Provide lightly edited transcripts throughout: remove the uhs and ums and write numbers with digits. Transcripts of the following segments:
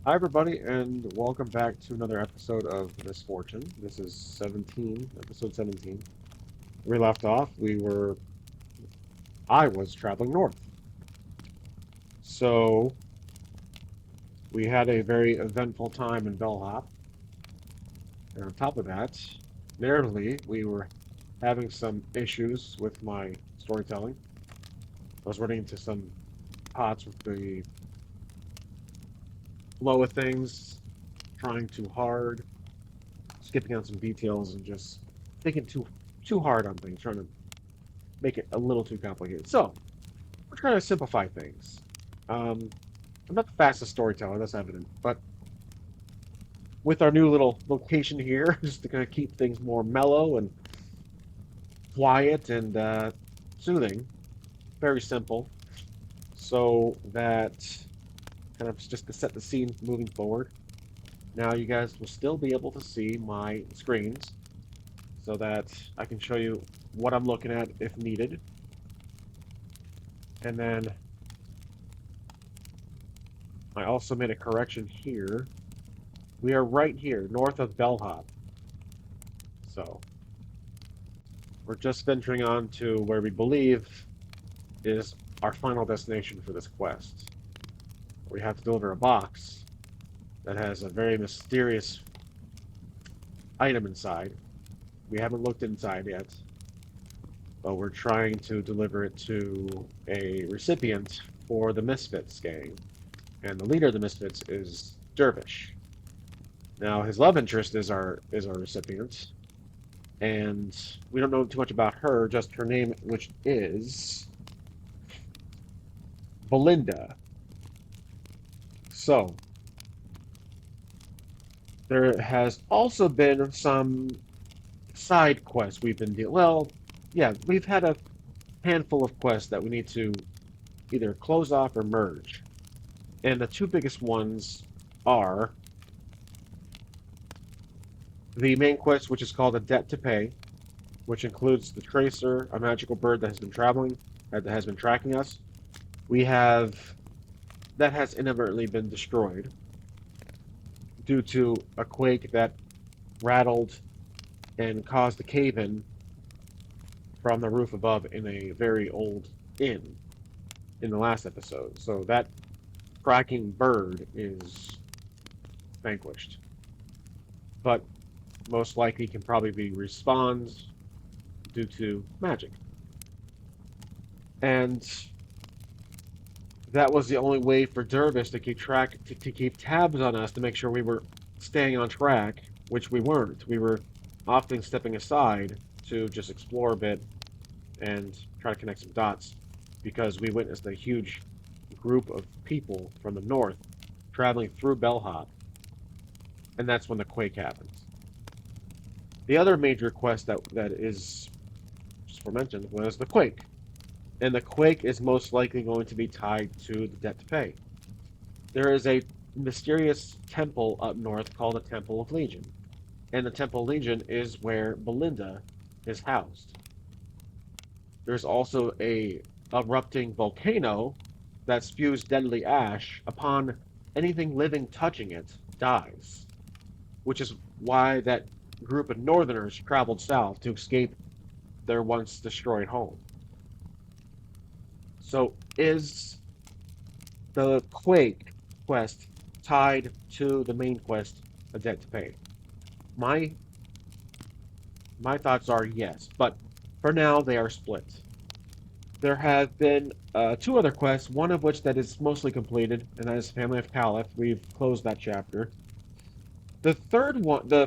Hi, everybody, and welcome back to another episode of Misfortune. This is 17, episode 17. We left off, I was traveling north. So, we had a very eventful time in Bellhop. And on top of that, narratively, we were having some issues with my storytelling. I was running into some pots with the flow of things, trying too hard, skipping on some details, and just thinking too hard on things, trying to make it a little too complicated. So, we're trying to simplify things. Um, I'm not the fastest storyteller, that's evident, but with our new little location here, just to kind of keep things more mellow and quiet and soothing, very simple, so that kind of just to set the scene moving forward. Now you guys will still be able to see my screens so that I can show you what I'm looking at if needed. And then I also made a correction here. We are right here, north of Bellhop. So we're just venturing on to where we believe is our final destination for this quest. We have to deliver a box that has a very mysterious item inside. We haven't looked inside yet, but we're trying to deliver it to a recipient for the Misfits gang. And the leader of the Misfits is Dervish. Now his love interest is our recipient, and we don't know too much about her, just her name, which is Belinda. So, there has also been some side quests we've been dealing. Well, yeah, we've had a handful of quests that we need to either close off or merge. And the two biggest ones are the main quest, which is called A Debt to Pay, which includes the Tracer, a magical bird that has been traveling, that has been tracking us. We have that has inadvertently been destroyed due to a quake that rattled and caused a cave-in from the roof above in a very old inn in the last episode. So that cracking bird is vanquished, but most likely can probably be respawned due to magic. And that was the only way for Dervish to keep tabs on us to make sure we were staying on track, which we weren't. We were often stepping aside to just explore a bit and try to connect some dots because we witnessed a huge group of people from the north traveling through Bellhop, and that's when the quake happens. The other major quest that is just mentioned was the quake, and the quake is most likely going to be tied to the debt to pay. There is a mysterious temple up north called the Temple of Legion, and the Temple of Legion is where Belinda is housed. There's also a erupting volcano that spews deadly ash upon anything living touching it dies, which is why that group of northerners traveled south to escape their once destroyed home. So is the Quake quest tied to the main quest, A Debt to Pay? My my thoughts are yes, but for now they are split. There have been two other quests, one of which that is mostly completed, and that is Family of Caliph. We've closed that chapter. The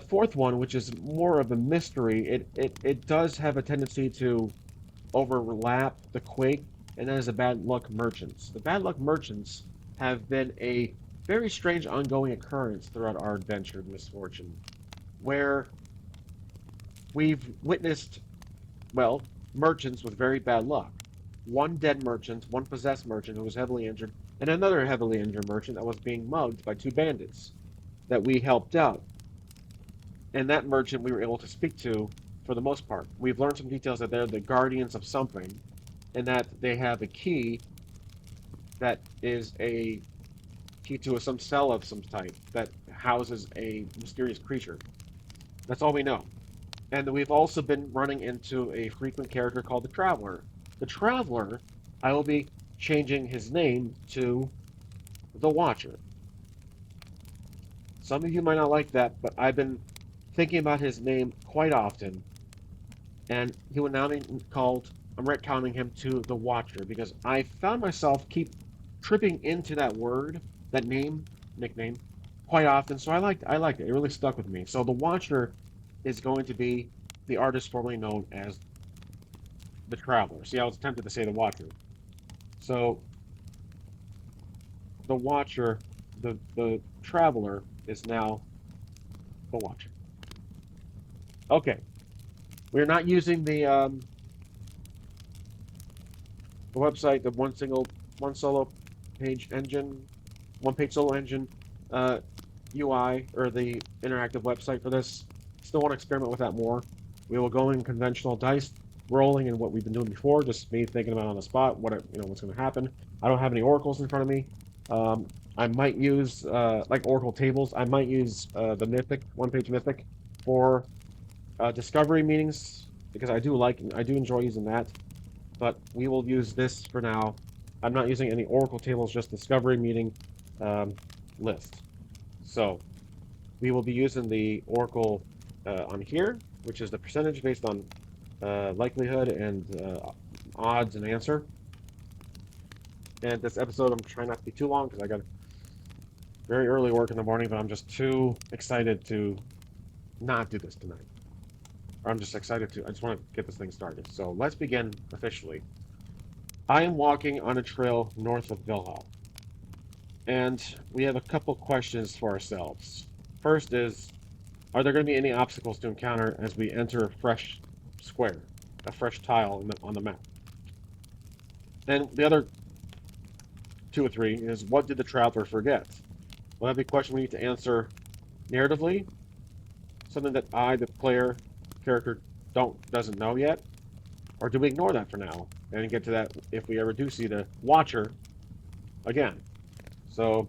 fourth one, which is more of a mystery, it does have a tendency to overlap the Quake, and that is the Bad Luck Merchants. The Bad Luck Merchants have been a very strange ongoing occurrence throughout our adventure of Misfortune, where we've witnessed, well, merchants with very bad luck. One dead merchant, one possessed merchant who was heavily injured, and another heavily injured merchant that was being mugged by two bandits that we helped out. And that merchant we were able to speak to for the most part. We've learned some details that they're the guardians of something, and that they have a key that is a key to some cell of some type that houses a mysterious creature. That's all we know. And we've also been running into a frequent character called the Traveler. The Traveler, I will be changing his name to the Watcher. Some of you might not like that, but I've been thinking about his name quite often, and he will now be called, I'm retconning him to the Watcher, because I found myself keep tripping into that word, that name, nickname, quite often, so I liked it. It really stuck with me. So the Watcher is going to be the artist formerly known as the Traveler. See, I was tempted to say the Watcher. So the Watcher, the Traveler is now the Watcher. Okay, we're not using the website, the one solo page engine, one page solo engine uh, UI or the interactive website for this. Still want to experiment with that more. We will go in conventional dice rolling and what we've been doing before, just me thinking about on the spot what's going to happen. I don't have any oracles in front of me. Um, I might use like oracle tables. I might use the Mythic one page Mythic for discovery meetings because I do enjoy using that. But we will use this for now. I'm not using any oracle tables, just discovery meeting um, list. So we will be using the oracle on here, which is the percentage based on likelihood and odds and answer. And this episode, I'm trying not to be too long because I got very early work in the morning, but I'm just too excited to not do this tonight. Or I'm just excited to, I just want to get this thing started. So let's begin officially. I am walking on a trail north of Vilhall, and we have a couple questions for ourselves. First is, are there going to be any obstacles to encounter as we enter a fresh square, a fresh tile on the map? And the other two or three is, what did the traveler forget? Well, that'd be a question we need to answer narratively, something that I, the player, character, doesn't know yet, or do we ignore that for now and get to that if we ever do see the Watcher again? So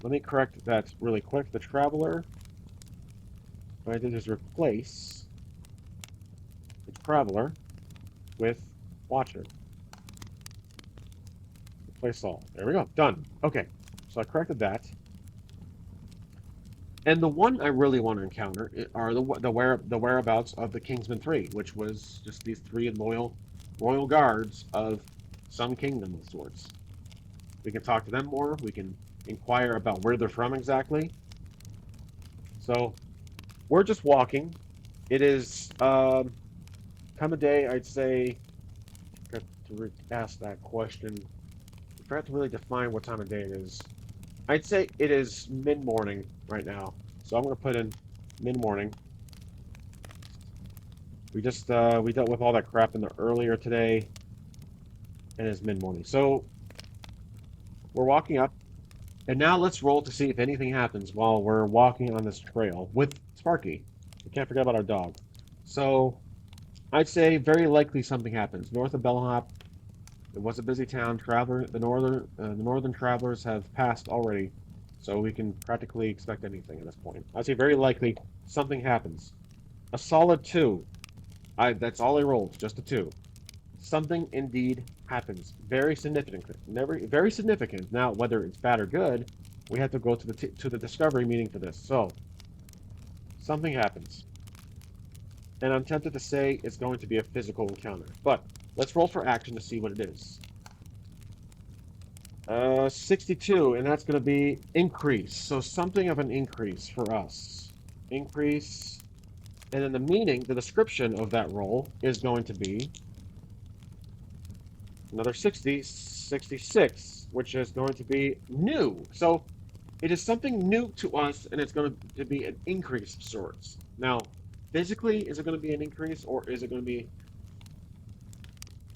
let me correct that really quick. The Traveler, what I did is replace the Traveler with Watcher. Replace all. There we go. Done. Okay. So I corrected that. And the one I really want to encounter are the whereabouts of the Kingsman 3, which was just these three loyal royal guards of some kingdom of sorts. We can talk to them more. We can inquire about where they're from exactly. So we're just walking. It is time of day, I'd say. Got to ask that question. I forgot to really define what time of day it is. I'd say it is mid-morning right now. So I'm going to put in mid-morning. We just we dealt with all that crap in the earlier today, and it's mid-morning. So we're walking up, and now let's roll to see if anything happens while we're walking on this trail with Sparky. We can't forget about our dog. So I'd say very likely something happens. North of Bellhop, it was a busy town. The northern travelers have passed already, so we can practically expect anything at this point. I'd say very likely something happens. A solid 2. That's all I rolled, just a 2. Something indeed happens. Very significant. Very significant. Now, whether it's bad or good, we have to go to the discovery meeting for this. So, something happens. And I'm tempted to say it's going to be a physical encounter. But let's roll for action to see what it is. 62, and that's going to be increase. So something of an increase for us. Increase. And then the description of that roll is going to be another 66, which is going to be new. So it is something new to us, and it's going to be an increase of sorts. Now, physically, is it going to be an increase, or is it going to be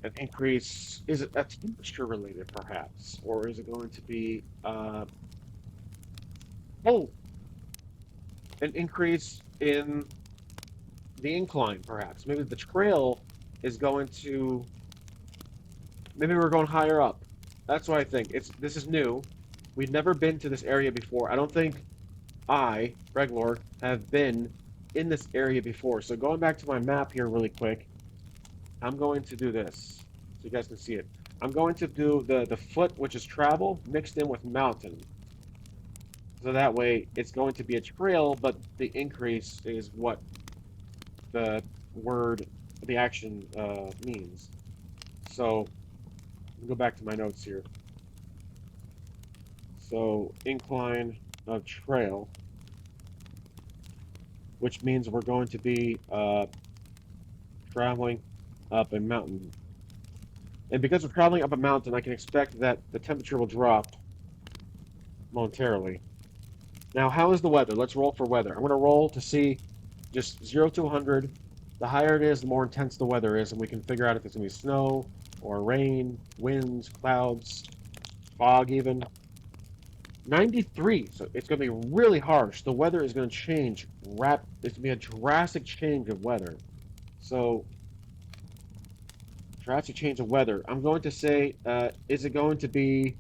an increase? Is it a temperature related, perhaps? Or is it going to be, an increase in the incline, perhaps? Maybe the trail is going to, maybe we're going higher up. That's what I think. This is new. We've never been to this area before. I don't think Reglor, have been in this area before. So going back to my map here really quick, I'm going to do this so you guys can see it. I'm going to do the foot, which is travel, mixed in with mountain. So that way it's going to be a trail, but the increase is what the word, the action means. So go back to my notes here. So incline of trail, which means we're going to be traveling up a mountain. And because we're traveling up a mountain, I can expect that the temperature will drop momentarily. Now, how is the weather? Let's roll for weather. I'm going to roll to see just 0 to 100. The higher it is, the more intense the weather is, and we can figure out if it's going to be snow or rain, winds, clouds, fog even. 93, so it's going to be really harsh. The weather is going to change. It's going to be a drastic change of weather. So, drastic change of weather. I'm going to say, is it going to be,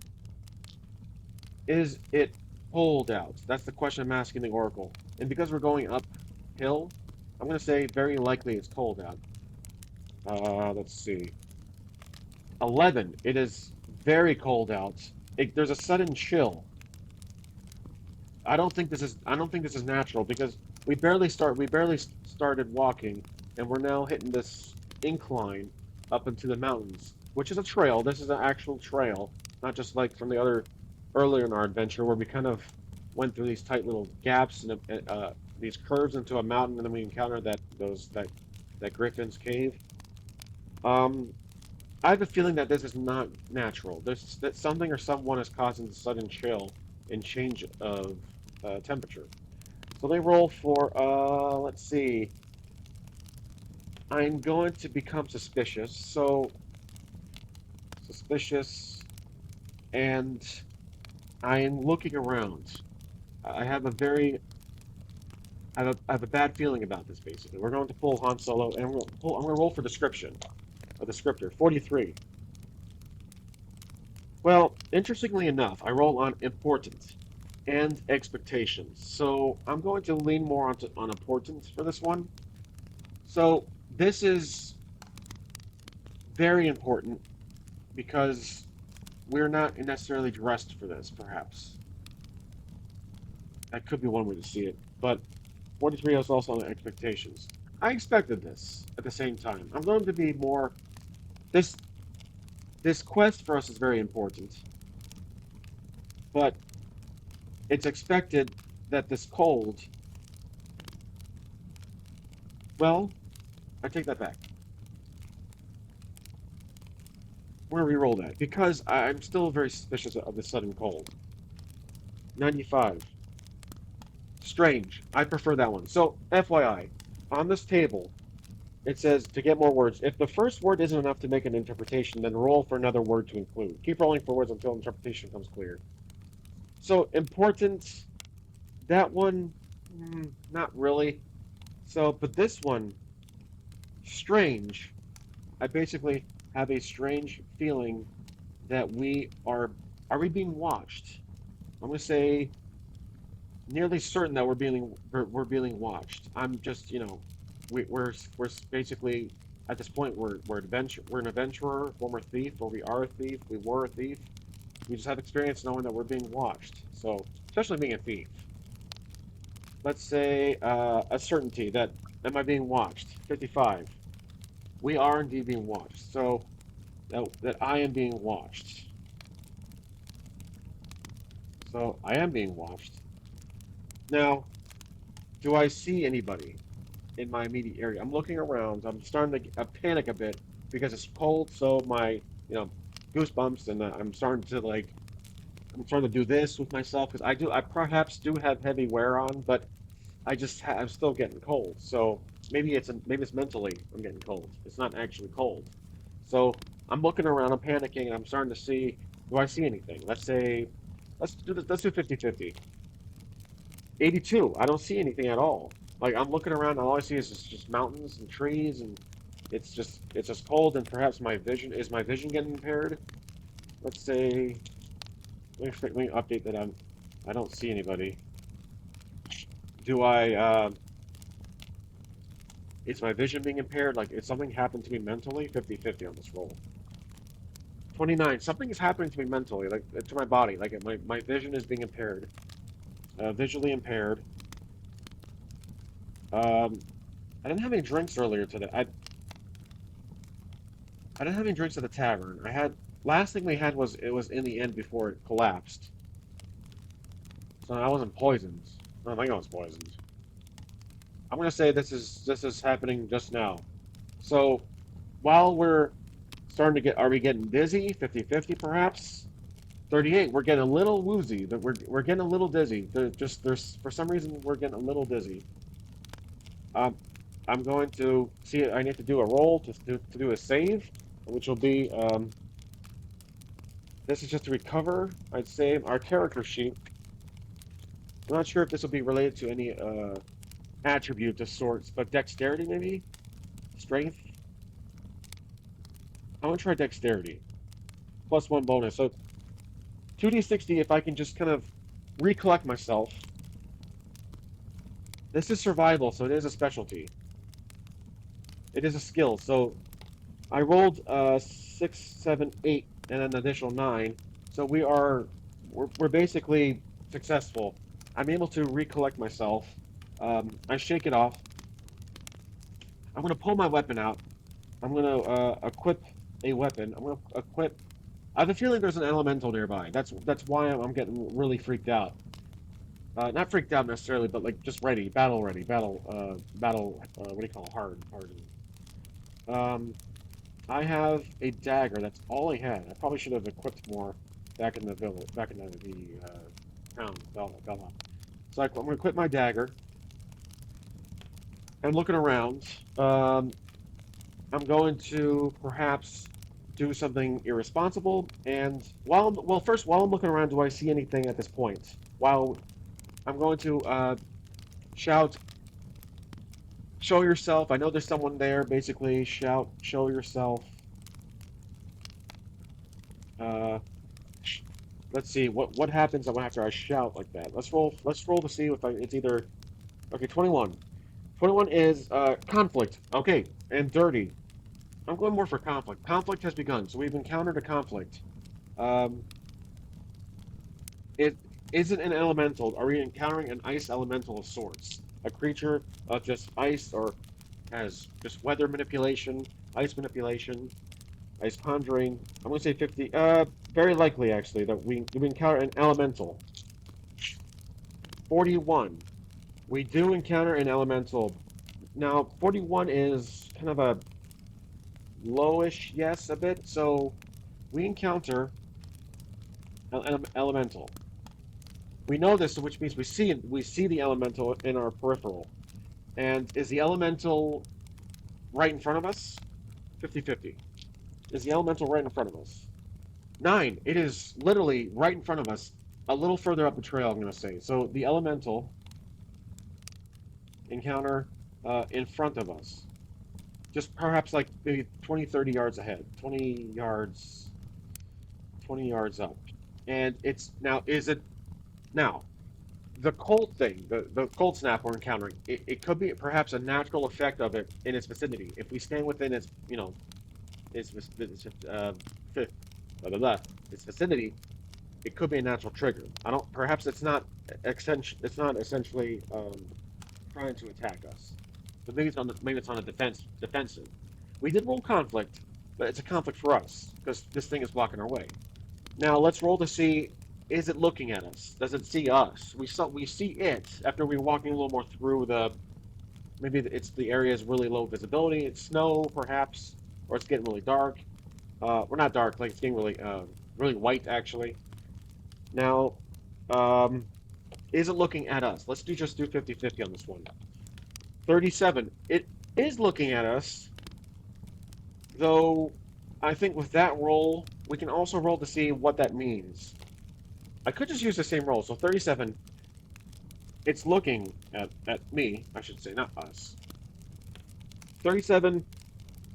is it cold out? That's the question I'm asking the Oracle. And because we're going uphill, I'm going to say very likely it's cold out. Let's see. 11. It is very cold out. There's a sudden chill. I don't think this is natural because we barely started walking and we're now hitting this incline up into the mountains, which is a trail. This is an actual trail, not just like from the other earlier in our adventure where we kind of went through these tight little gaps and these curves into a mountain, and then we encountered that Griffin's cave. Um, I have a feeling that this is not natural. That something or someone is causing the sudden chill and change of temperature. So they roll for, let's see. I'm going to become suspicious. So, suspicious, and I am looking around. I have a very, I have a bad feeling about this, basically. We're going to pull Han Solo, and I'm going to roll for description, a descriptor, 43. Well, interestingly enough, I roll on important and expectations. So I'm going to lean more on importance for this one. So this is very important because we're not necessarily dressed for this, perhaps. That could be one way to see it. But 43 is also on expectations. I expected this at the same time. I'm going to be more. This this quest for us is very important, but it's expected that this cold. Well, I take that back. We're gonna re-roll that because I'm still very suspicious of the sudden cold. 95. Strange. I prefer that one. So, FYI, on this table, it says to get more words. If the first word isn't enough to make an interpretation, then roll for another word to include. Keep rolling for words until interpretation becomes clear. So, important. That one, not really. So, but this one, strange. I basically have a strange feeling that we are. Are we being watched? I'm gonna say nearly certain that we're being watched. I'm just we're basically at this point we're an adventurer, former thief, or we are a thief, we were a thief. We just have experience knowing that we're being watched. So especially being a thief. Let's say a certainty that am I being watched? 55. We are indeed being watched. So that I am being watched. So I am being watched. Now, do I see anybody in my immediate area? I'm looking around. I'm starting to panic a bit because it's cold. So my, goosebumps, and I'm starting to I'm starting to do this with myself because I perhaps do have heavy wear on, but I'm still getting cold. So maybe it's mentally I'm getting cold. It's not actually cold. So I'm looking around. I'm panicking, and I'm starting to see. Do I see anything? Let's say, let's do this. Let's do 50-50. 82. I don't see anything at all. Like I'm looking around, and all I see is just mountains and trees, and it's just cold, and perhaps my vision getting impaired. let's say, let me update that I don't see anybody. Do I, is my vision being impaired? Like, if something happened to me mentally? 50-50 on this roll. 29. Something is happening to me mentally, like to my body. Like my vision is being impaired, visually impaired. Um, I didn't have any drinks earlier today. I didn't have any drinks at the tavern. I had last thing we had was it was in the end before it collapsed. So I wasn't poisoned. I don't think I was poisoned. I'm gonna say this is happening just now. So while we're starting to get, are we getting dizzy? 50-50 perhaps? 38, we're getting a little woozy. We're getting a little dizzy. There's for some reason we're getting a little dizzy. Um, I'm going to see. I need to do a roll to do a save, which will be this is just to recover. I'd save our character sheet. I'm not sure if this will be related to any attribute of sorts, but dexterity maybe, strength. I'm gonna try dexterity plus one bonus. So 2d60 if I can just kind of recollect myself. This is survival, so it is a specialty. It is a skill. So I rolled 6, 7, 8, and an additional 9. So we're basically successful. I'm able to recollect myself. I shake it off. I'm gonna pull my weapon out. I'm gonna equip a weapon. I'm gonna equip. I have a feeling there's an elemental nearby. That's why I'm getting really freaked out. Not freaked out necessarily, but like just ready, battle ready, battle. What do you call it? Hardened. Um, I have a dagger. That's all I had. I probably should have equipped more back in the village, back in the town, Bella. So I'm going to equip my dagger. I'm looking around. Um, I'm going to perhaps do something irresponsible. And while I'm looking around, do I see anything at this point? While I'm going to shout, "Show yourself!" I know there's someone there. Basically, shout, "Show yourself!" Uh, let's see what happens after I shout like that. Let's roll to see if it's either okay. 21. 21 is conflict. Okay, and dirty. I'm going more for conflict. Conflict has begun, so we've encountered a conflict. Um, it isn't an elemental. Are we encountering an ice elemental of sorts? A creature of just ice or has just weather manipulation, ice manipulation, ice conjuring. I'm going to say 50. Very likely actually that we encounter an elemental. 41. We do encounter an elemental. Now, 41 is kind of a lowish, yes, a bit. So we encounter an elemental. We know this, which means we see the elemental in our peripheral. And is the elemental right in front of us? 50-50. Is the elemental right in front of us? 9. It is literally right in front of us, a little further up the trail, I'm going to say. So the elemental encounter in front of us. Just perhaps like maybe 20, 30 yards ahead. 20 yards up. And it's now, now, the cold thing, the cold snap we're encountering, it could be perhaps a natural effect of it in its vicinity. If we stand within its, its blah, blah, blah, its vicinity, it could be a natural trigger. I don't, perhaps it's not essentially trying to attack us. But maybe it's on a defensive. We did roll conflict, but it's a conflict for us because this thing is blocking our way. Now let's roll to see, is it looking at us? Does it see us? We see it after we're walking a little more through maybe the area is really low visibility. It's snow perhaps, or it's getting really dark. We're not dark, like it's getting really white actually. Now, um, is it looking at us? Let's just do 50-50 on this one. 37. It is looking at us, though I think with that roll, we can also roll to see what that means. I could just use the same roll. So 37, it's looking at me, I should say, not us. 37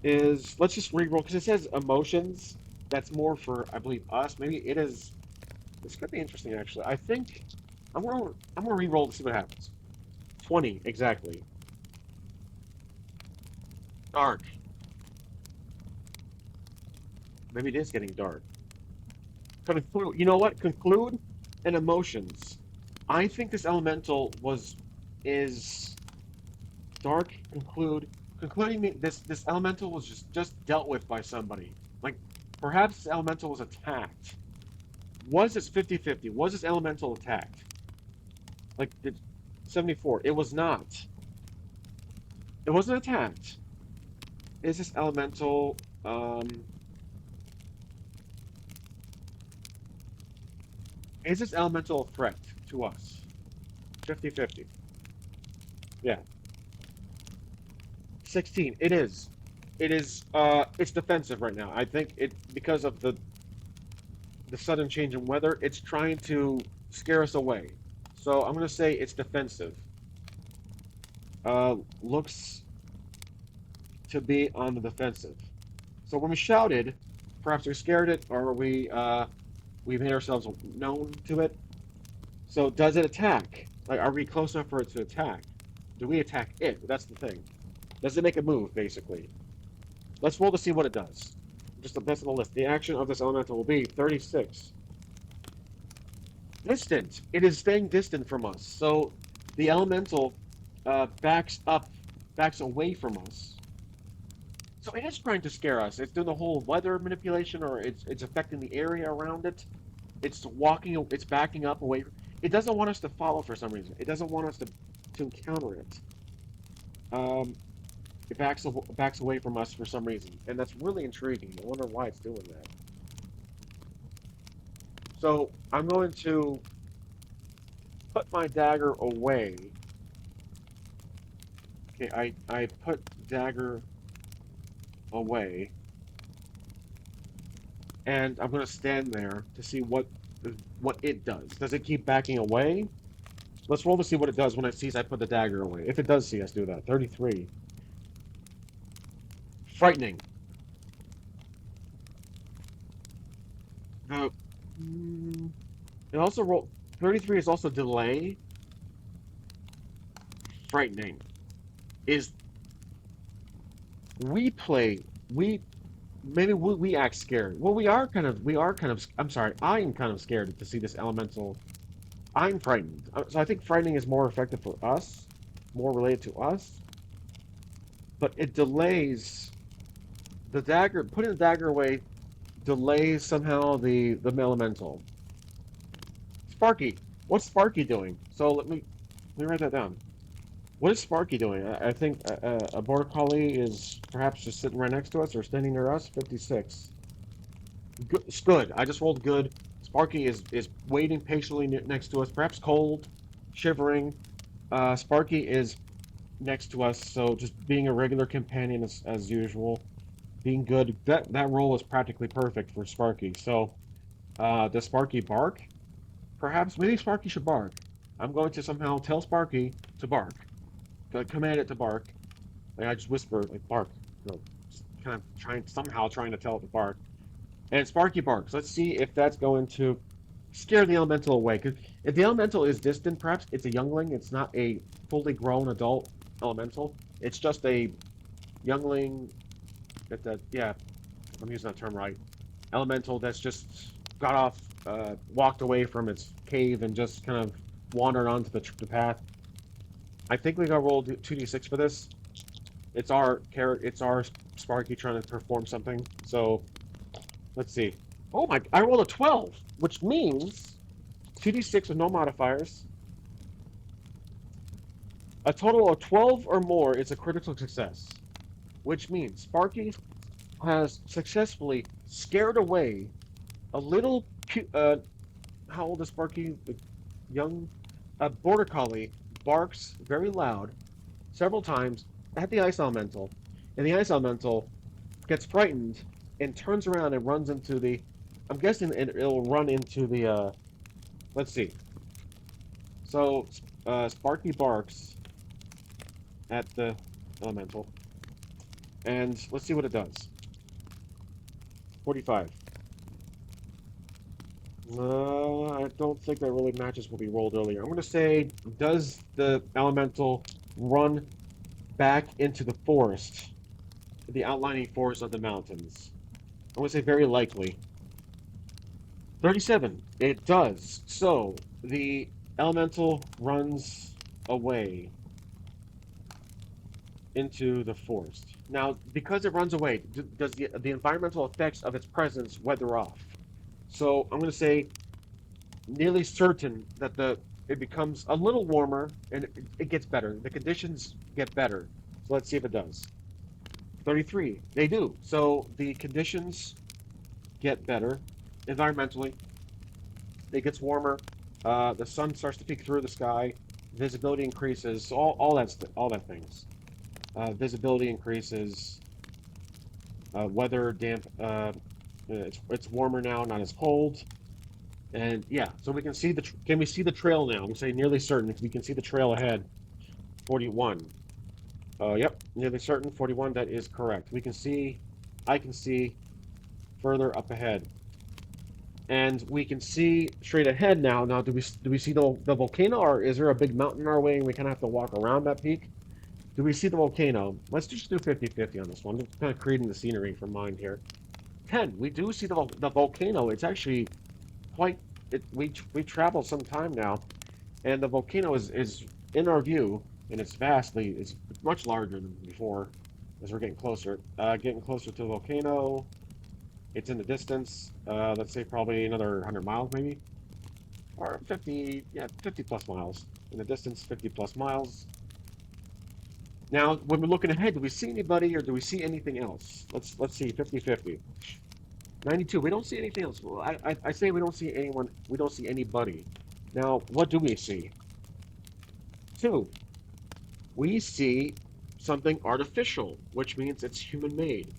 is, let's just re-roll, because it says emotions. that's more for, I believe, us. Maybe it is. This could be interesting, actually. I think I'm gonna re-roll to see what happens. 20 exactly. Dark. Maybe it is getting dark. Conclude. You know what? Conclude and emotions. I think this elemental is dark. Concluding this elemental was just dealt with by somebody. Like perhaps this elemental was attacked. Was this 50-50? Was this elemental attacked? Like did 74? It was not. It wasn't attacked. Is this elemental is this elemental a threat to us? 50-50. Yeah. 16. It is. It is it's defensive right now. I think it because of the sudden change in weather, it's trying to scare us away. So I'm gonna say it's defensive. Looks to be on the defensive. So when we shouted, perhaps we scared it or we made ourselves known to it. So does it attack? Like, are we close enough for it to attack? Do we attack it? That's the thing. Does it make a move, basically? Let's roll to see what it does. Just the best of the list. The action of this elemental will be 36. Distant. It is staying distant from us. So the elemental backs away from us. So it is trying to scare us. It's doing the whole weather manipulation, or it's affecting the area around it. It's backing up away. It doesn't want us to follow for some reason. It doesn't want us to encounter it. Um, it backs away from us for some reason, and that's really intriguing. I wonder why it's doing that. So I'm going to put my dagger away. Okay, I put dagger away, and I'm going to stand there to see what it does. Does it keep backing away? Let's roll to see what it does when it sees I put the dagger away. If it does see us do that. 33. Frightening. The it also roll 33 is also delay. Frightening is we play we maybe we act scared. Well, we are kind of I'm sorry, I'm kind of scared to see this elemental. I'm frightened. So I think frightening is more effective for us, more related to us, but it delays the dagger. Putting the dagger away delays somehow the elemental. Sparky. What's Sparky doing? So let me write that down. What is Sparky doing? I think a border collie is perhaps just sitting right next to us or standing near us. 56. Good. It's good. I just rolled good. Sparky is waiting patiently next to us, perhaps cold, shivering. Sparky is next to us, so just being a regular companion as usual, being good. That roll is practically perfect for Sparky. So, does Sparky bark? Perhaps maybe Sparky should bark. I'm going to somehow tell Sparky to bark. Command it to bark. Like I just whisper, like bark. You know, just kind of trying to tell it to bark. And Sparky barks. Let's see if that's going to scare the elemental away. Because if the elemental is distant, perhaps it's a youngling. It's not a fully grown adult elemental. It's just a youngling. Yeah, I'm using that term right. Elemental that's just got off, walked away from its cave and just kind of wandered onto the path. I think we got rolled 2d6 for this. It's our character. It's our Sparky trying to perform something. So let's see. Oh my! I rolled a 12, which means 2d6 with no modifiers. A total of 12 or more is a critical success, which means Sparky has successfully scared away a little. How old is Sparky? The young border collie barks very loud several times at the ice elemental, and the ice elemental gets frightened and turns around and runs into the. I'm guessing it'll run into the. Let's see. So Sparky barks at the elemental, and let's see what it does. 45. I don't think that really matches what we rolled earlier. I'm going to say, does the elemental run back into the forest, the outlining forest of the mountains? I'm going to say very likely. 37. It does. So the elemental runs away into the forest. Now, because it runs away, does the environmental effects of its presence weather off? So I'm going to say nearly certain that the it becomes a little warmer and it gets better. The conditions get better. So let's see if it does. 33. They do. So the conditions get better environmentally. It gets warmer. The sun starts to peek through the sky. Visibility increases. All that things. Visibility increases. Weather damp. It's warmer now, not as cold. And yeah, so we can see can we see the trail now? I'm saying nearly certain we can see the trail ahead. 41. Yep, nearly certain. 41. That is correct. I can see further up ahead, and we can see straight ahead now. Now, do we see the volcano, or is there a big mountain our way, and we kind of have to walk around that peak? Do we see the volcano? Let's just do 50-50 on this one. I'm kind of creating the scenery for mind here. 10. We do see the volcano. It's actually quite. We traveled some time now, and the volcano is in our view, and it's much larger than before as we're getting closer to the volcano. It's in the distance. Let's say probably another 100 miles, maybe, or 50, yeah, 50 plus miles in the distance. 50 plus miles. Now, when we're looking ahead, do we see anybody or do we see anything else? Let's see. 50-50. 92. We don't see anything else. Well, I say we don't see anyone. We don't see anybody. Now, what do we see? 2. We see something artificial, which means it's human made.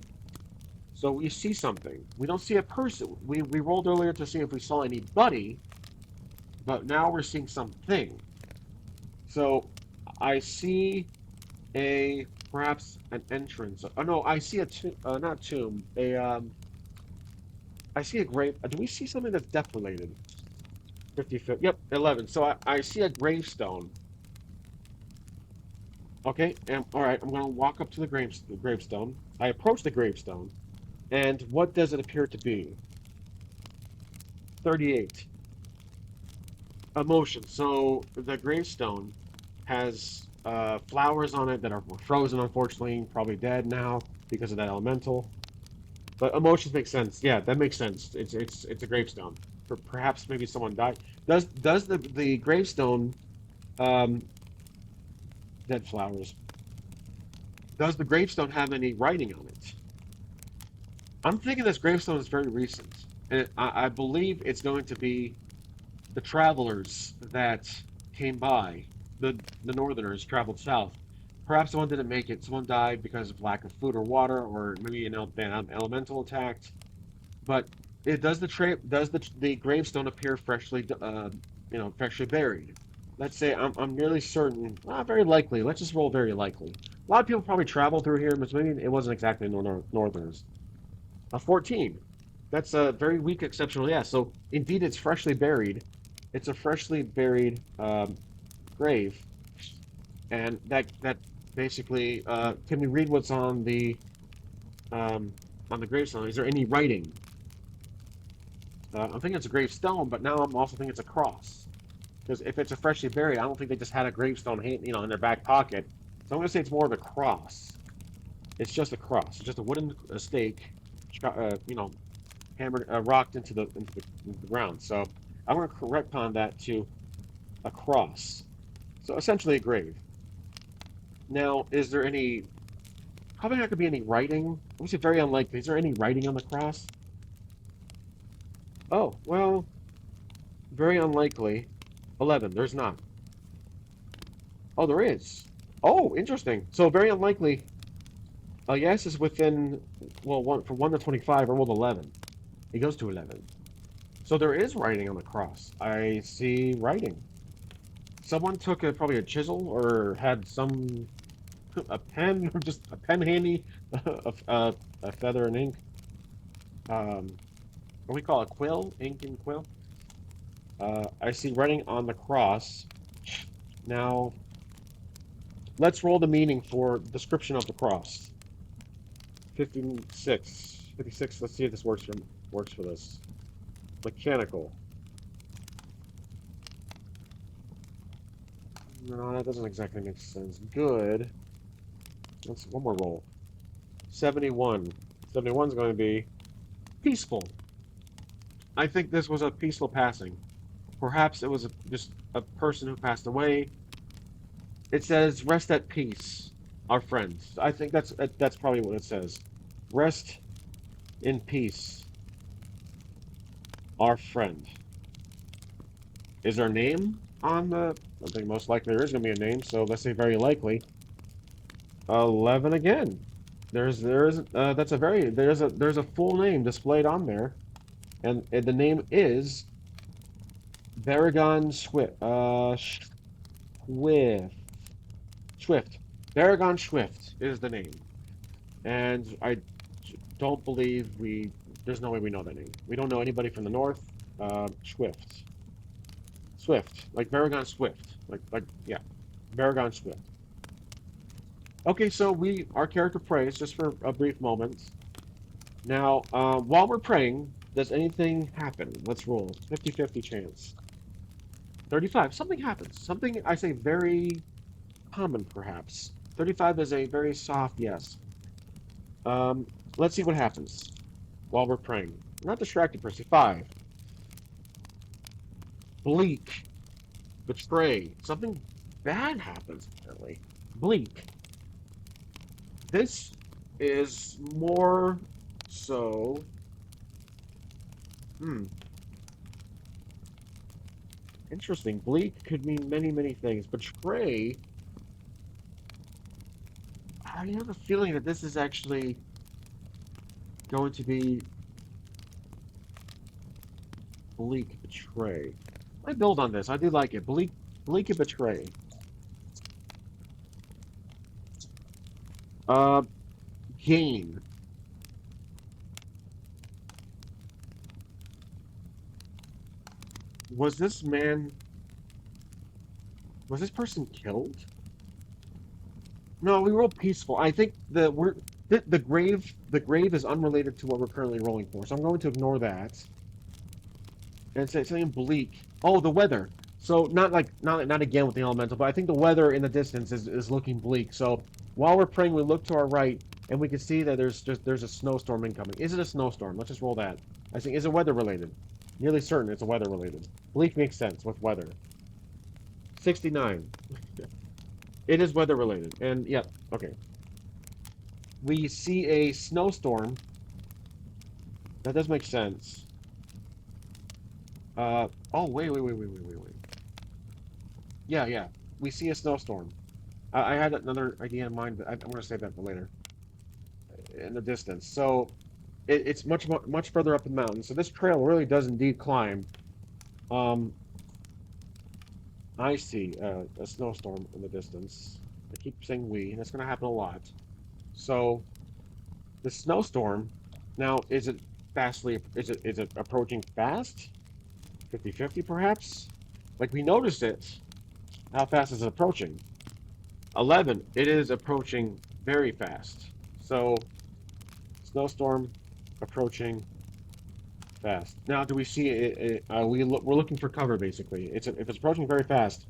So we see something. We don't see a person. We rolled earlier to see if we saw anybody, but now we're seeing something. So I see a perhaps an entrance. Oh no, I see a tomb, not tomb. I see a grave. Do we see something that's death related? 50-50. Yep, 11. So I see a gravestone. Okay, and all right, I'm gonna walk up to the gravestone. I approach the gravestone, and what does it appear to be? 38. Emotion. So the gravestone has flowers on it that are frozen, unfortunately, probably dead now because of that elemental. But emotions make sense. Yeah, that makes sense. It's a gravestone. Perhaps maybe someone died. Does the gravestone um, dead flowers? Does the gravestone have any writing on it? I'm thinking this gravestone is very recent, and I believe it's going to be the travelers that came by, the northerners traveled south. Perhaps someone didn't make it. Someone died because of lack of food or water, or maybe an elemental attacked. But it does the gravestone appear freshly buried? Let's say I'm nearly certain, very likely. Let's just roll very likely. A lot of people probably travel through here, but maybe it wasn't exactly northerners. A 14. That's a very weak exceptional. Yeah, so indeed it's freshly buried. It's a freshly buried grave, and that basically can we read what's um, on the gravestone? Is there any writing? I'm thinking it's a gravestone, but now I'm also thinking it's a cross. Because if it's a freshly buried, I don't think they just had a gravestone, in their back pocket. So I'm gonna say it's more of a cross. It's just a cross. It's just a wooden stake, hammered, rocked into the ground. So I'm going to correct on that to a cross. So essentially a grave. Now, is there any? Probably not going to be any writing. I would say very unlikely. Is there any writing on the cross? Oh, well, very unlikely. 11. There's not. Oh, there is. Oh, interesting. So very unlikely. Yes is within. Well, from 1 to 25, I rolled 11. It goes to 11. So there is writing on the cross. I see writing. Someone took probably a chisel or had a pen or just a pen handy, a feather and ink. What we call a quill, ink and quill. I see writing on the cross. Now, let's roll the meaning for description of the cross. 56. 56. Let's see if this works for this. Mechanical. No, that doesn't exactly make sense. Good. Let's one more roll. 71. 71 is going to be peaceful. I think this was a peaceful passing. Perhaps it was just a person who passed away. It says, "Rest at peace, our friends." I think that's probably what it says. Rest in peace, our friend. Is there a name on the? I think most likely there is going to be a name. So let's say very likely. 11 again. That's a very there's a full name displayed on there, and the name is Baragon Swift. Swift. Swift. Baragon Swift is the name, and I don't believe we. There's no way we know that name. We don't know anybody from the north. Swift. Swift, like Baragon Swift, like yeah, Baragon Swift. Okay, so our character prays just for a brief moment. Now, while we're praying, does anything happen? Let's roll. 50-50 chance. 35. Something happens. Something, I say, very common, perhaps. 35 is a very soft yes. Um, let's see what happens while we're praying. We're not distracted, per se. 5. Bleak. Betray. Something bad happens, apparently. Bleak. This is more so. Hmm. Interesting. Bleak could mean many, many things. Betray. I have a feeling that this is actually going to be bleak betray. I build on this. I do like it. Bleak and betray. Uh, gain. Was this man? Was this person killed? No, we rolled peaceful. I think the grave is unrelated to what we're currently rolling for, so I'm going to ignore that and say something bleak. Oh, the weather. So not again with the elemental, but I think the weather in the distance is looking bleak. So while we're praying, we look to our right and we can see that there's a snowstorm incoming. Is it a snowstorm? Let's just roll that. I think is it weather related? Nearly certain it's a weather related. Bleak makes sense with weather. 69. It is weather related. And yep, okay. We see a snowstorm. That does make sense. Oh, wait. Yeah, yeah. We see a snowstorm. I had another idea in mind, but I'm going to save that for later. In the distance. So it's much further up the mountain. So this trail really does indeed climb. Um, I see a snowstorm in the distance. I keep saying we, and it's going to happen a lot. So the snowstorm, now, is it approaching fast? 50-50 perhaps? Like we noticed it. How fast is it approaching? 11. It is approaching very fast. So snowstorm approaching fast. Now, do we see it? We're looking for cover basically. If it's approaching very fast,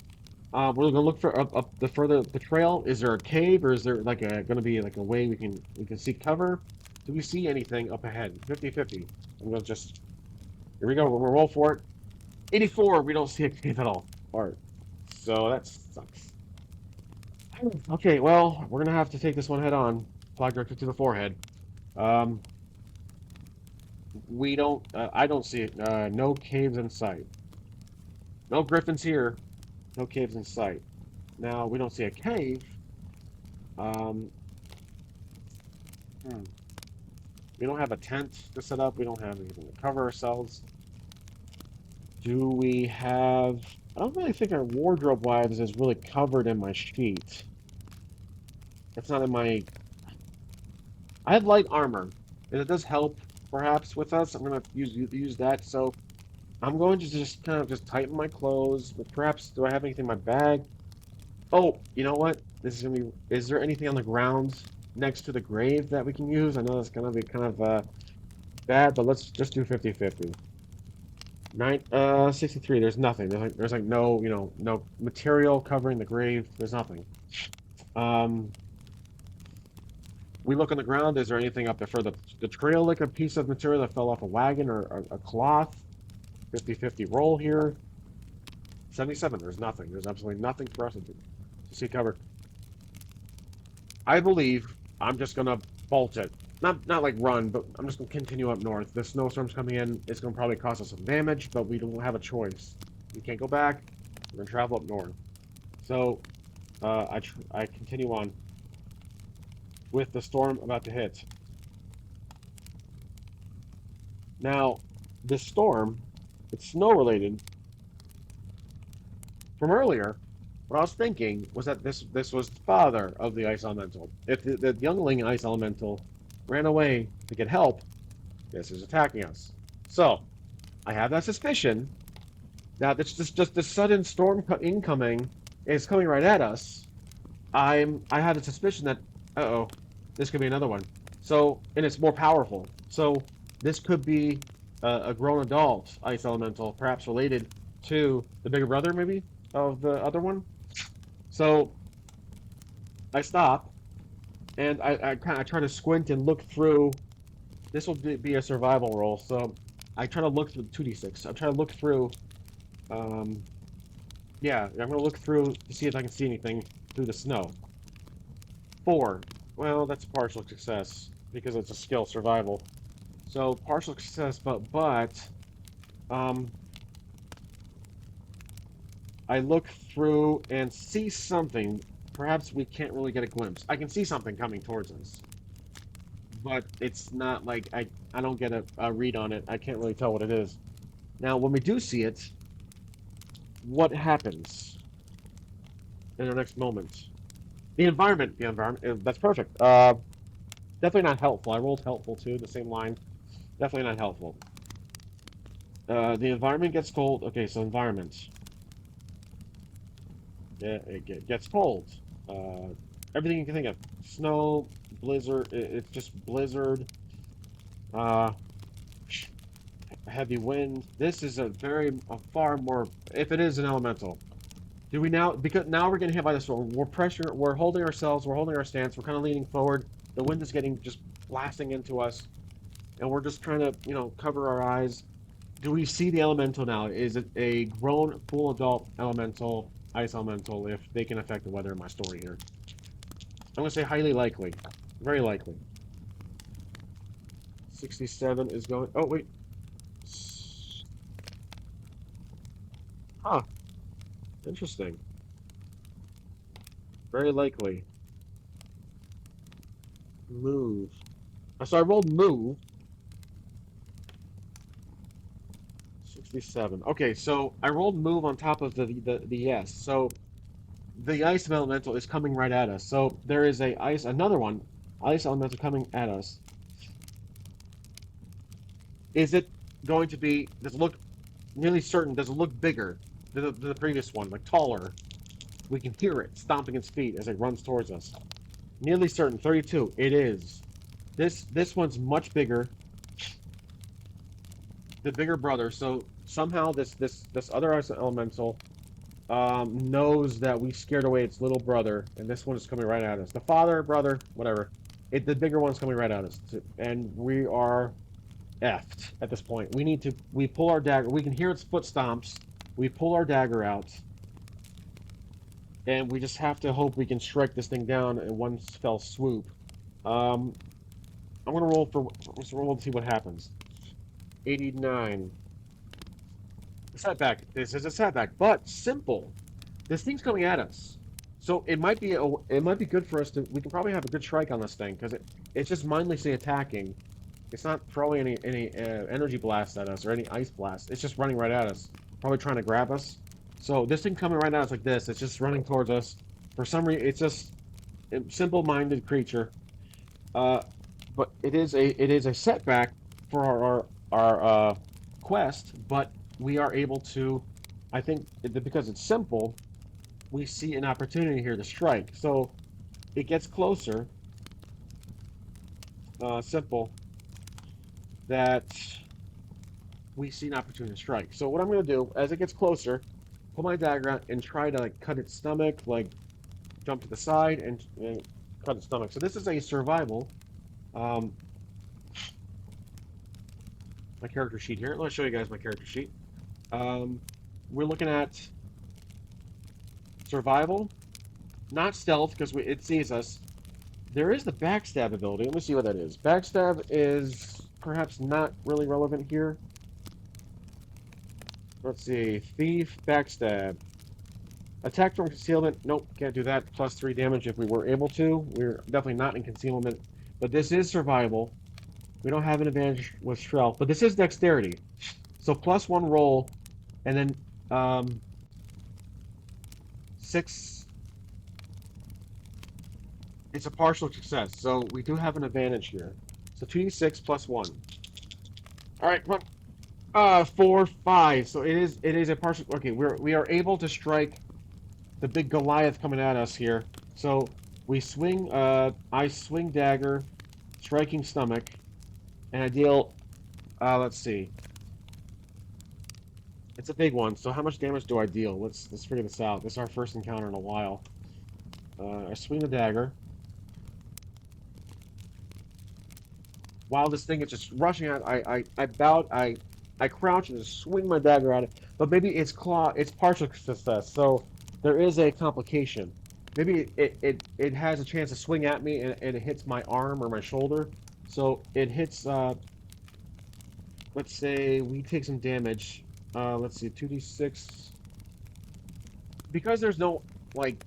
we're gonna look for up the further the trail. Is there a cave or is there like gonna be like a way we can seek cover? Do we see anything up ahead? 50-50. I'm gonna just here we go. We're gonna roll for it. 84. We don't see a cave at all. Art. So that sucks. Okay, well, we're gonna have to take this one head on. Flag directed to the forehead. Um, we don't. I don't see it. No caves in sight. No griffins here. No caves in sight. Now we don't see a cave. Um, hmm. We don't have a tent to set up. We don't have anything to cover ourselves. Do we have? I don't really think our wardrobe-wise is really covered in my sheet. It's not in my. I have light armor, and it does help perhaps with us. I'm gonna use that. So I'm going to just kind of just tighten my clothes. But perhaps do I have anything in my bag? Oh, you know what? This is gonna be. Is there anything on the ground next to the grave that we can use? I know that's gonna be kind of bad, but let's just do 50-50. 63. There's nothing. There's like no, no material covering the grave. There's nothing. Um, we look on the ground. Is there anything up there further? The trail like a piece of material that fell off a wagon or a cloth? 50-50 roll here. 77. There's nothing. There's absolutely nothing for us to see cover. I believe I'm just gonna bolt it. Not like run, but I'm just gonna continue up north. The snowstorm's coming in. It's gonna probably cause us some damage, but we don't have a choice. We can't go back. We're gonna travel up north. So I continue on with the storm about to hit. Now, this storm, it's snow related. From earlier, what I was thinking was that this was the father of the ice elemental. If the youngling ice elemental ran away to get help, this is attacking us. So I have that suspicion that it's just the sudden storm incoming is coming right at us. I had a suspicion that uh-oh, this could be another one. So and it's more powerful. So this could be a grown adult ice elemental, perhaps related to the bigger brother, maybe of the other one. So I stop and I kind of try to squint and look through. This will be a survival roll. So I try to look through 2d6. I'm trying to look through. Um, yeah, I'm gonna look through to see if I can see anything through the snow. 4. Well, that's a partial success because it's a skill survival. So partial success, but um, I look through and see something. Perhaps we can't really get a glimpse. I can see something coming towards us, but it's not like I don't get a read on it. I can't really tell what it is. Now, when we do see it, what happens in the next moment? The environment, that's perfect. Definitely not helpful. I rolled helpful too, the same line. Definitely not helpful. The environment gets cold. Okay, so environment. Yeah, it gets cold. Uh, Everything you can think of. Snow, blizzard. It's just blizzard. Uh, Heavy wind. This is a far more. If it is an elemental, do we now? Because now we're getting hit by the storm. We're pressure. We're holding ourselves. We're holding our stance. We're kind of leaning forward. The wind is getting just blasting into us, and we're just trying to, cover our eyes. Do we see the elemental now? Is it a grown, full adult elemental, ice elemental, if they can affect the weather in my story here? I'm going to say highly likely. Very likely. 67 is going. Oh, wait. Huh. Interesting. Very likely. Move. So I rolled move. 67. Okay, so I rolled move on top of the yes. So the ice elemental is coming right at us. So there is another one, ice elemental coming at us. Is it going to be? Does it look nearly certain? Does it look bigger than the previous one, like taller? We can hear it stomping its feet as it runs towards us. Nearly certain. 32. It is. This one's much bigger. The bigger brother. So somehow this other ice elemental knows that we scared away its little brother, and this one is coming right at us. The father, brother, whatever. The bigger one's coming right at us, and we are effed at this point. We pull our dagger. We can hear its foot stomps. We pull our dagger out, and we just have to hope we can strike this thing down in one fell swoop. Um, I'm gonna let's roll to see what happens. 89. A setback. This is a setback, but simple. This thing's coming at us, so it might be good for us to. We can probably have a good strike on this thing because it's just mindlessly attacking. It's not throwing any energy blasts at us or any ice blasts. It's just running right at us, probably trying to grab us. So this thing coming right at us like this, it's just running towards us. For some reason, it's just a simple-minded creature. Uh, but it is a setback for our quest. But we are able to, I think, because it's simple, we see an opportunity here to strike. So it gets closer, simple, that we see an opportunity to strike. So what I'm going to do, as it gets closer, pull my dagger out and try to like cut its stomach, like jump to the side and cut its stomach. So this is a survival. Um, my character sheet here. Let me show you guys my character sheet. Um, we're looking at survival, not stealth because it sees us. There is the backstab ability. Let me see what that is. Backstab is perhaps not really relevant here. Let's see. Thief, backstab. Attack from concealment. Nope, can't do that. +3 damage if we were able to. We're definitely not in concealment. But this is survival. We don't have an advantage with stealth. But this is dexterity. So +1 roll, and then 6. It's a partial success. So we do have an advantage here. So 2d6 +1. All right, come on. 4, 5. So it is a partial. Okay, we are able to strike the big Goliath coming at us here. So we swing. I swing dagger, striking stomach, and I deal. Let's see. It's a big one. So how much damage do I deal? Let's figure this out. This is our first encounter in a while. I swing the dagger. While this thing is just rushing out, I crouch and just swing my dagger at it. But maybe it's partial success, so there is a complication. Maybe it has a chance to swing at me and it hits my arm or my shoulder. So it hits, let's say we take some damage. Let's see, 2d6. Because there's no, like,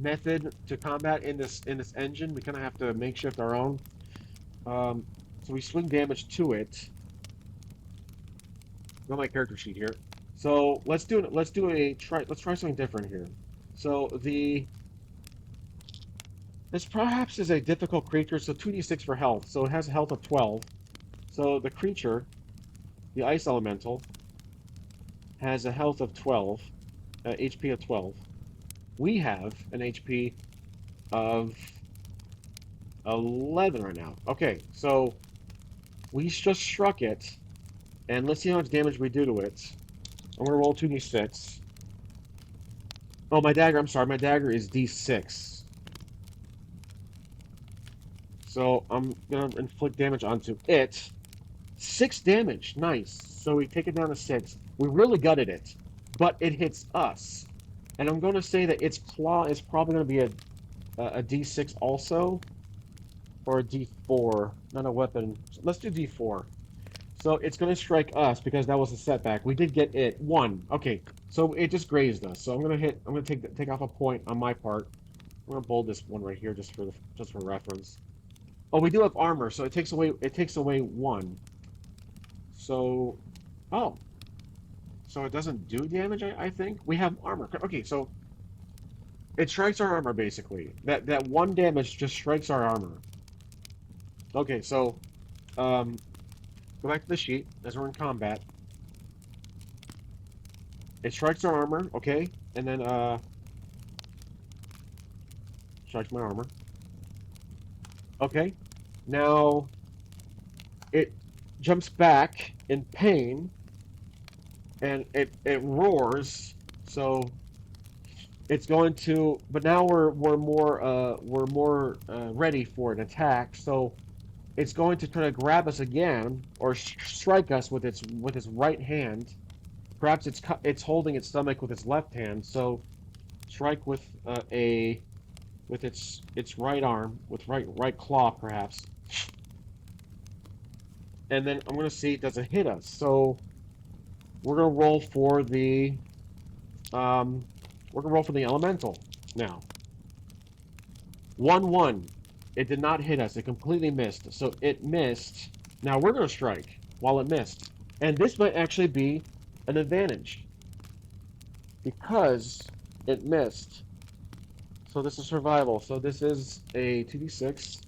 method to combat in this engine, we kind of have to makeshift our own. So we swing damage to it. Got my character sheet here. So let's try something different here. So this perhaps is a difficult creature. So 2d6 for health. So it has a health of 12. So the creature, the ice elemental, has a health of 12, HP of 12. We have an HP of 11 right now. Okay, so we just struck it, and let's see how much damage we do to it. I'm gonna roll 2d6. Oh, my dagger, I'm sorry, my dagger is d6. So I'm gonna inflict damage onto it. 6 damage, nice. So we take it down to 6. We really gutted it, but it hits us. And I'm gonna say that its claw is probably gonna be a d6 also, or a d4, not a weapon. Let's do d4. So it's going to strike us because that was a setback. We did get it 1. Okay, so it just grazed us. So I'm going to take off a point on my part. I'm going to bold this one right here just for reference. Oh, we do have armor, so it takes away 1. So, oh, so it doesn't do damage. I think we have armor. Okay, so it strikes our armor basically. That 1 damage just strikes our armor. Okay, so go back to the sheet as we're in combat. It strikes our armor, okay, and then strikes my armor. Okay, now it jumps back in pain, and it roars. So it's going to, but now we're more ready for an attack. So it's going to try to grab us again or strike us with its right hand. Perhaps it's holding its stomach with its left hand. So strike with its right arm, with right claw perhaps. And then I'm gonna see, does it hit us? So we're gonna roll for the elemental now. 1-1. It did not hit us. It completely missed. So it missed. Now we're going to strike while it missed. And this might actually be an advantage because it missed. So this is survival. So this is a 2d6.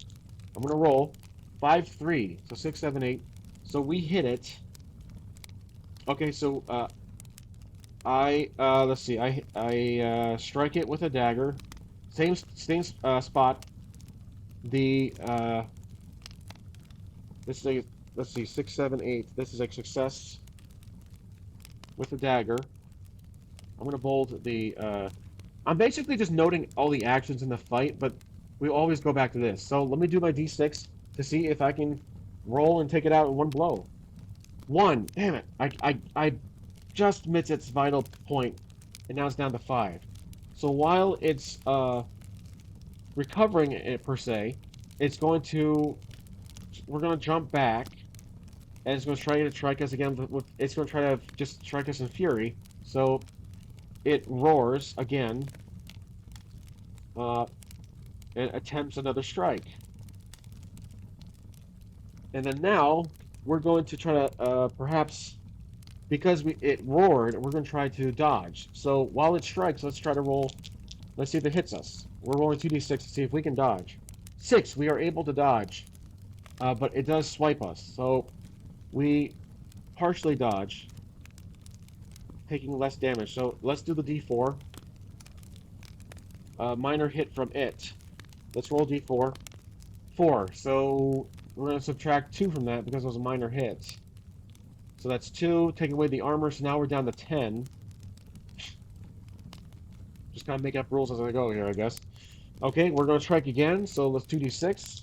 I'm going to roll 5, 3. So 6, 7, 8. So we hit it. Okay, so let's see. I strike it with a dagger. Same spot. The this is a let's see, 6, 7, 8. This is a success with the dagger. I'm gonna bold the. I'm basically just noting all the actions in the fight, but we always go back to this. So let me do my d6 to see if I can roll and take it out in one blow. One. Damn it! I just missed its vital point, and now it's down to 5. So while it's recovering it per se, it's going to we're going to jump back, and it's going to try to strike us again. It's going to try to just strike us in fury. So it roars again, uh, and attempts another strike. And then now we're going to try to perhaps because it roared, we're going to try to dodge. So while it strikes, let's try to roll. Let's see if it hits us. We're rolling 2d6 to see if we can dodge. 6, we are able to dodge, but it does swipe us. So we partially dodge, taking less damage. So let's do the d4. Minor hit from it. Let's roll d4. 4. So we're going to subtract 2 from that because it was a minor hit. So that's 2, taking away the armor, so now we're down to 10. Just kind of make up rules as I go here, I guess. Okay, we're going to strike again, so let's 2d6.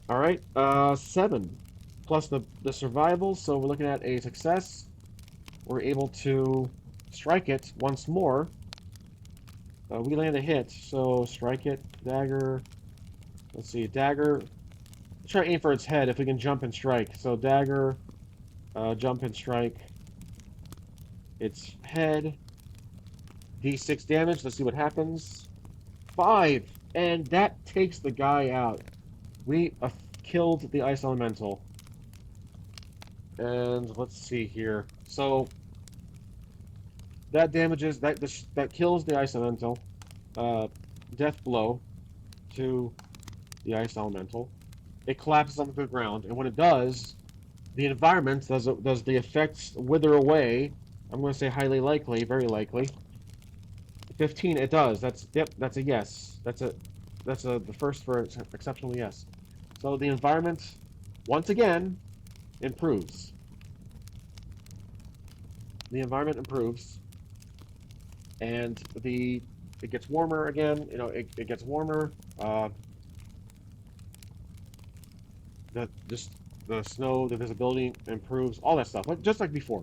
Alright, 7. Plus the survival, so we're looking at a success. We're able to strike it once more. We land a hit, so strike it, dagger. Let's see, dagger. Let's try to aim for its head if we can jump and strike. So dagger, jump and strike. Its head. D6 damage. Let's see what happens. 5, and that takes the guy out. We killed the ice elemental. And let's see here. So that damages that kills the ice elemental. Death blow to the ice elemental. It collapses onto the ground, and when it does, the environment does the effects wither away. I'm going to say highly likely, very likely. 15, it does. That's a yes. That's the first for exceptional yes. So the environment, once again, improves. The environment improves, and it gets warmer again. You know, it gets warmer. Just the snow, the visibility improves, all that stuff, just like before.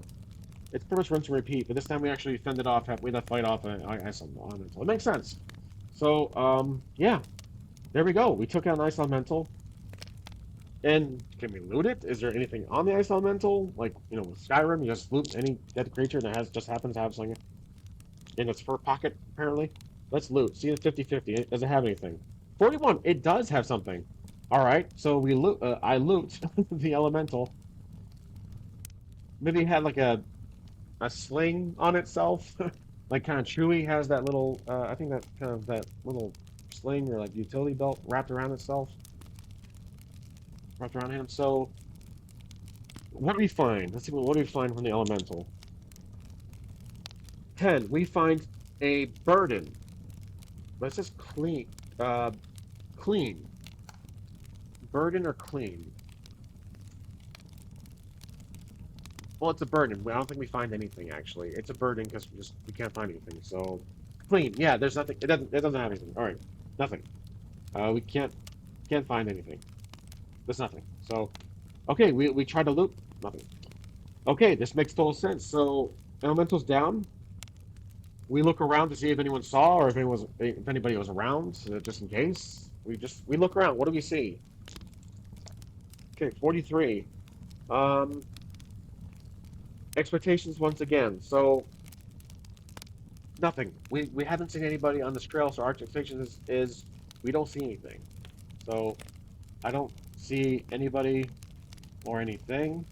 It's pretty much rinse and repeat, but this time we actually fended off, we had to fight off an ice elemental. It makes sense. So, yeah, there we go. We took out an ice elemental. And can we loot it? Is there anything on the ice elemental? Like, you know, with Skyrim, you just loot any dead creature that just happens to have something in its fur pocket, apparently. Let's loot. See the 50-50. Does it have anything? 41. It does have something. All right, so we loot. I loot the elemental. Maybe it had like a sling on itself, like kind of Chewy has that little. I think that kind of that little sling or like utility belt wrapped around itself, wrapped around him. So what do we find? Let's see. What do we find from the elemental? 10. We find a burden. Let's just clean. Clean. Burden or clean? Well, it's a burden. I don't think we find anything actually. It's a burden because we can't find anything. So clean. Yeah, there's nothing. It doesn't have anything. All right, nothing. We can't find anything. There's nothing. So okay, we try to loot. Nothing. Okay, this makes total sense. So elemental's down. We look around to see if anyone saw or if anybody was around, just in case. We look around. What do we see? Okay, 43. Expectations once again. So nothing. We haven't seen anybody on this trail, so our expectation is we don't see anything. So I don't see anybody or anything.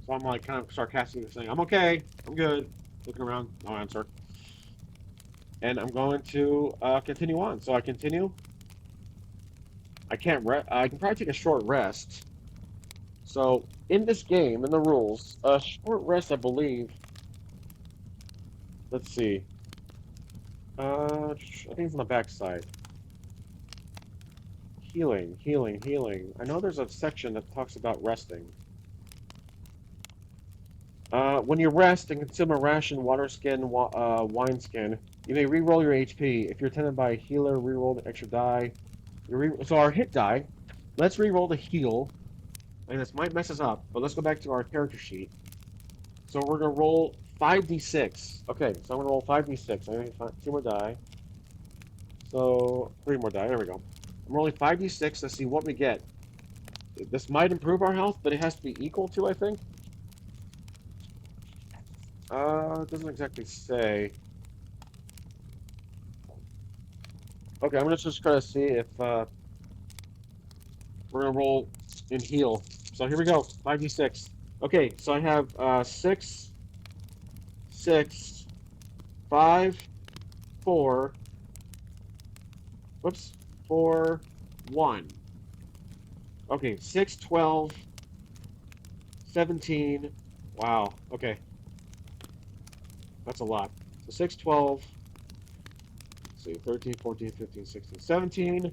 So I'm like kind of sarcastically saying, I'm okay, I'm good. Looking around, no answer. And I'm going to continue on. So I continue. I can't I can probably take a short rest. So in this game, in the rules, a short rest, I believe. Let's see. I think it's on the back side. Healing, healing, healing. I know there's a section that talks about resting. When you rest and consume a ration, water skin, wine skin, you may re-roll your HP. If you're attended by a healer, re-roll the extra die. So our hit die. Let's re-roll the heal. And this might mess us up, but let's go back to our character sheet. So we're gonna roll 5d6. Okay, so I'm gonna roll 5d6. I need 2 more die. So 3 more die. There we go. I'm rolling 5d6 to see what we get. This might improve our health, but it has to be equal to, I think. It doesn't exactly say. Okay, I'm gonna just try to see if we're gonna roll in heal. So here we go, 5d6. Okay, so I have 6, 6, 5, 4. Whoops, 4, 1. Okay, 6, 12, 17. Wow. Okay, that's a lot. So 6, 12. Let's see, 13, 14, 15, 16, 17.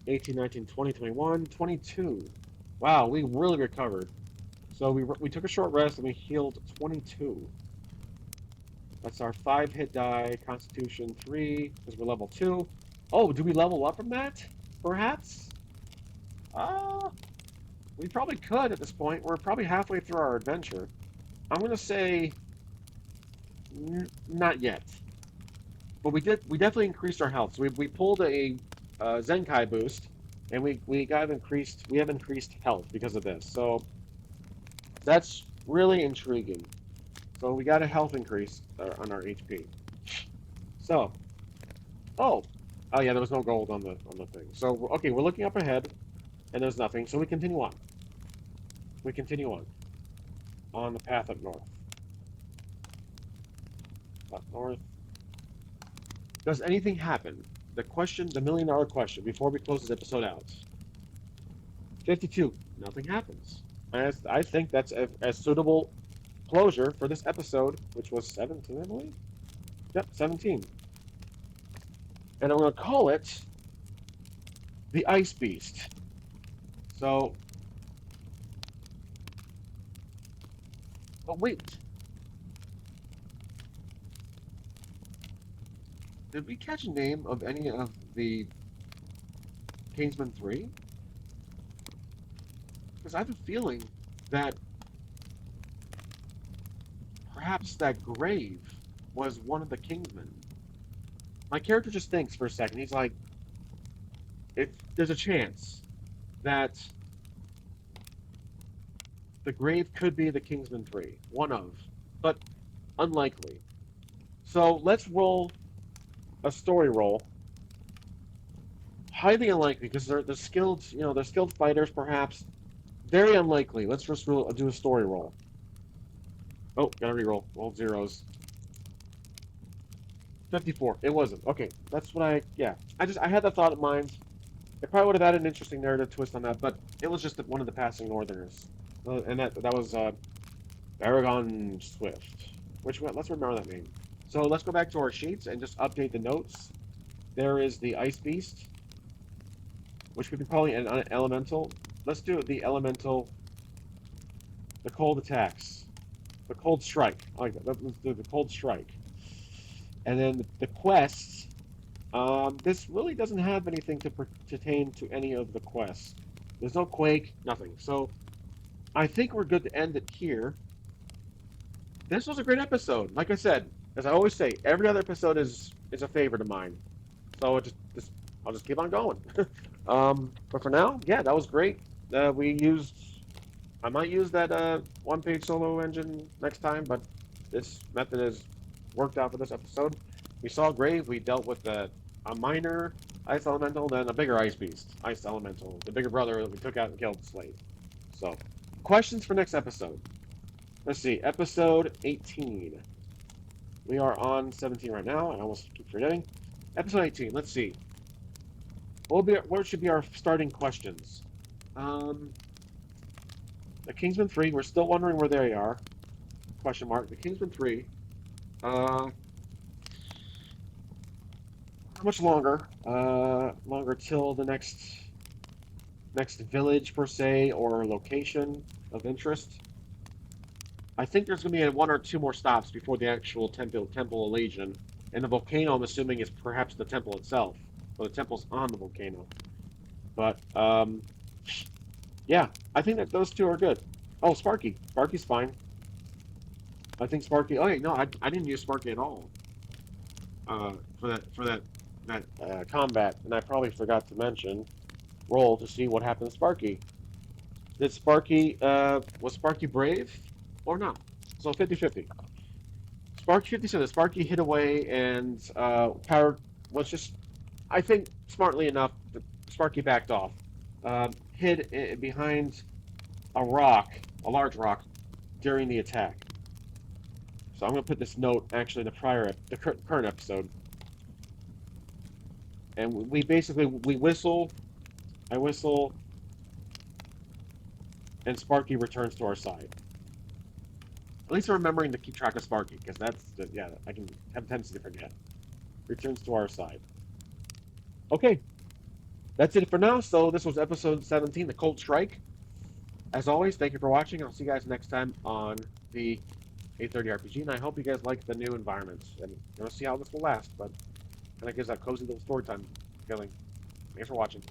18, 19, 20, 21, 22. Wow, we really recovered. So we took a short rest and we healed 22. That's our 5 hit die, Constitution 3, because we're level 2. Oh, do we level up from that? Perhaps? Uh, we probably could at this point. We're probably halfway through our adventure. I'm going to say not yet. But we definitely increased our health. So we pulled a Zenkai boost, and we have increased health because of this. So that's really intriguing. So we got a health increase on our HP. So, oh, oh yeah, there was no gold on the thing. So okay, we're looking up ahead, and there's nothing. So we continue on. We continue on the path up north. Up north. Does anything happen? The million-dollar question before we close this episode out. 52. Nothing happens. I think that's a suitable closure for this episode, which was 17, I believe. Yep, 17. And I'm going to call it the Ice Beast. So, oh wait, did we catch a name of any of the Kingsman 3? Because I have a feeling that perhaps that grave was one of the Kingsmen. My character just thinks for a second. He's like, if there's a chance that the grave could be the Kingsman 3, one of, but unlikely. So let's roll a story roll. Highly unlikely because they're skilled, they're skilled fighters perhaps. Very unlikely. Let's just do a story roll. Oh, gotta reroll. Roll zeros. 54. It wasn't. Okay, that's what yeah. I had that thought in mind. It probably would have had an interesting narrative twist on that, but it was just one of the passing Northerners. And that was Aragon Swift. Let's remember that name. So let's go back to our sheets and just update the notes. There is the Ice Beast, which we can call an elemental. Let's do the elemental, the cold attacks, the cold strike. I like that. Let's do the cold strike. And then the quests. This really doesn't have anything to pertain to any of the quests. There's no quake, nothing. So I think we're good to end it here. This was a great episode. Like I said, as I always say, every other episode is a favorite of mine. So I'll just keep on going. But for now, yeah, that was great. I might use that one-page solo engine next time, but this method has worked out for this episode. We saw Grave. We dealt with a minor ice elemental, then a bigger ice beast, ice elemental, the bigger brother that we took out and killed the slave. So, questions for next episode. Let's see, episode 18. We are on 17 right now. I almost keep forgetting. Episode 18. Let's see. What should be our starting questions? Um, the Kingsman 3, we're still wondering where they are. Question mark. The Kingsman 3. How much longer? Longer till the next village per se or location of interest. I think there's going to be one or two more stops before the actual Temple of Legion, and the volcano. I'm assuming is perhaps the temple itself, or the temple's on the volcano. But yeah, I think that those two are good. Oh, Sparky. Sparky's fine. I think Sparky. Oh, wait, no, I didn't use Sparky at all. For that combat, and I probably forgot to mention roll to see what happened to Sparky. Did Sparky was Sparky brave or not? So 50-50. Sparky 50 Sparky hit away and power was just I think smartly enough Sparky backed off. Hid behind a rock, a large rock, during the attack. So I'm gonna put this note actually in the current episode, and we basically we whistle, I whistle, and Sparky returns to our side. At least I'm remembering to keep track of Sparky, because yeah, I can have a tendency to forget. Returns to our side. Okay, that's it for now. So this was episode 17, The Cold Strike. As always, thank you for watching. I'll see you guys next time on the 830 RPG, and I hope you guys like the new environments. And we'll see how this will last, but kind of gives that cozy little story time feeling. Thanks for watching.